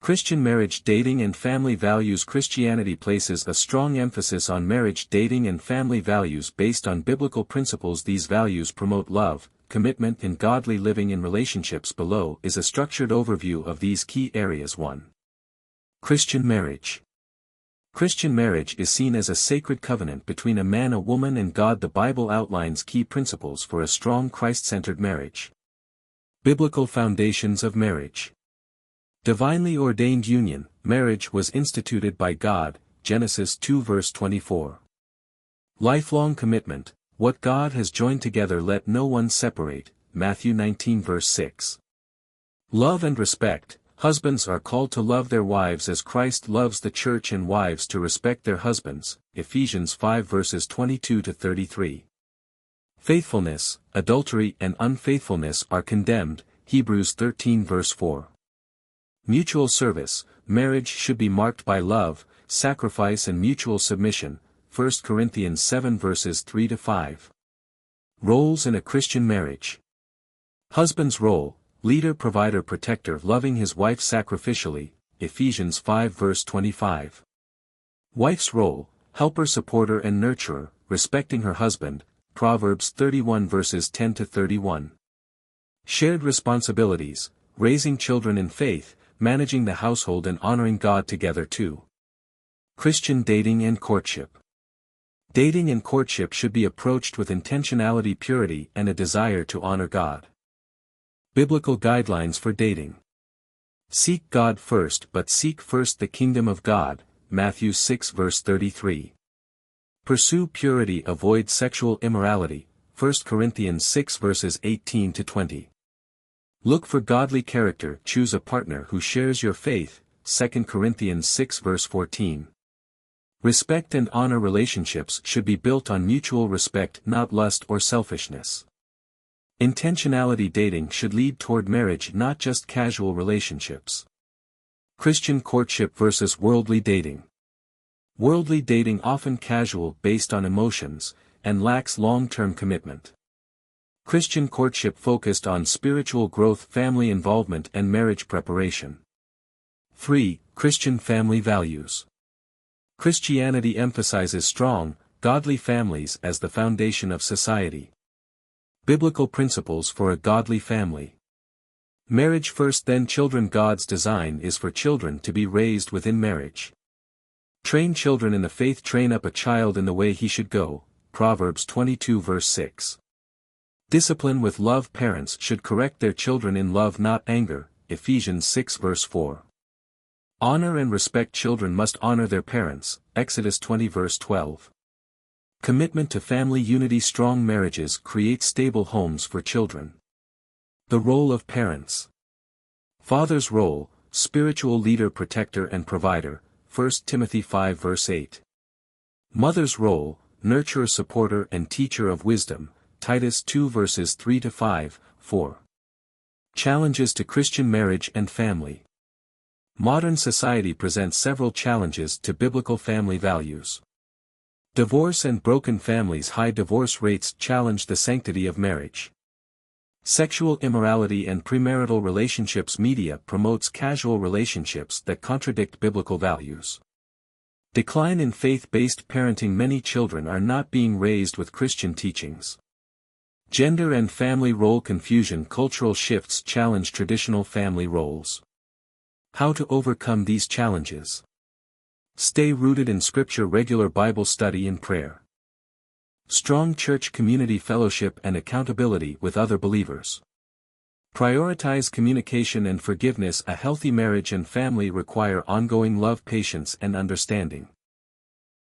Christian marriage dating and family values. Christianity places a strong emphasis on marriage dating and family values based on biblical principles. These values promote love, commitment and godly living in relationships. Below is a structured overview of these key areas. 1. Christian marriage. Christian marriage is seen as a sacred covenant between a man, a woman and God. The Bible outlines key principles for a strong Christ-centered marriage. Biblical foundations of marriage. Divinely ordained union. Marriage was instituted by God, Genesis 2 verse 24. Lifelong commitment. What God has joined together let no one separate, Matthew 19 verse 6. Love and respect. Husbands are called to love their wives as Christ loves the church, and wives to respect their husbands, Ephesians 5 verses 22 to 33. Faithfulness. Adultery and unfaithfulness are condemned, Hebrews 13 verse 4. Mutual service. Marriage should be marked by love, sacrifice and mutual submission, 1 Corinthians 7 verses 3 to 5. Roles in a Christian marriage. Husband's role: leader, provider, protector, loving his wife sacrificially, Ephesians 5 verse 25. Wife's role: helper, supporter and nurturer, respecting her husband, Proverbs 31 verses 10 to 31. Shared responsibilities: raising children in faith, managing the household and honoring God together. 2. Christian dating and courtship. Dating and courtship should be approached with intentionality, purity and a desire to honor God. Biblical guidelines for dating. Seek God first, but seek first the kingdom of God, Matthew 6 verse 33. Pursue purity, avoid sexual immorality, 1 Corinthians 6 verses 18 to 20. Look for godly character, choose a partner who shares your faith, 2 Corinthians 6 verse 14. Respect and honor. Relationships should be built on mutual respect, not lust or selfishness. Intentionality. Dating should lead toward marriage, not just casual relationships. Christian courtship versus worldly dating. Worldly dating often casual, based on emotions, and lacks long-term commitment. Christian courtship focused on spiritual growth, family involvement and marriage preparation. 3. Christian family values. Christianity emphasizes strong, godly families as the foundation of society. Biblical principles for a godly family. Marriage first, then children. God's design is for children to be raised within marriage. Train children in the faith. Train up a child in the way he should go, Proverbs 22 verse 6. Discipline with love. Parents should correct their children in love, not anger, Ephesians 6 verse 4. Honor and respect. Children must honor their parents, Exodus 20 verse 12. Commitment to family unity. Strong marriages create stable homes for children. The role of parents. Father's role: spiritual leader, protector and provider, 1 Timothy 5 verse 8. Mother's role: nurturer, supporter and teacher of wisdom, Titus 2 verses 3 to 5, 4. Challenges to Christian marriage and family. Modern society presents several challenges to biblical family values. Divorce and broken families. High divorce rates challenge the sanctity of marriage. Sexual immorality and premarital relationships. Media promotes casual relationships that contradict biblical values. Decline in faith-based parenting. Many children are not being raised with Christian teachings. Gender and family role confusion. Cultural shifts challenge traditional family roles. How to overcome these challenges. Stay rooted in Scripture. Regular Bible study and prayer. Strong church community, fellowship and accountability with other believers. Prioritize communication and forgiveness. A healthy marriage and family require ongoing love, patience and understanding.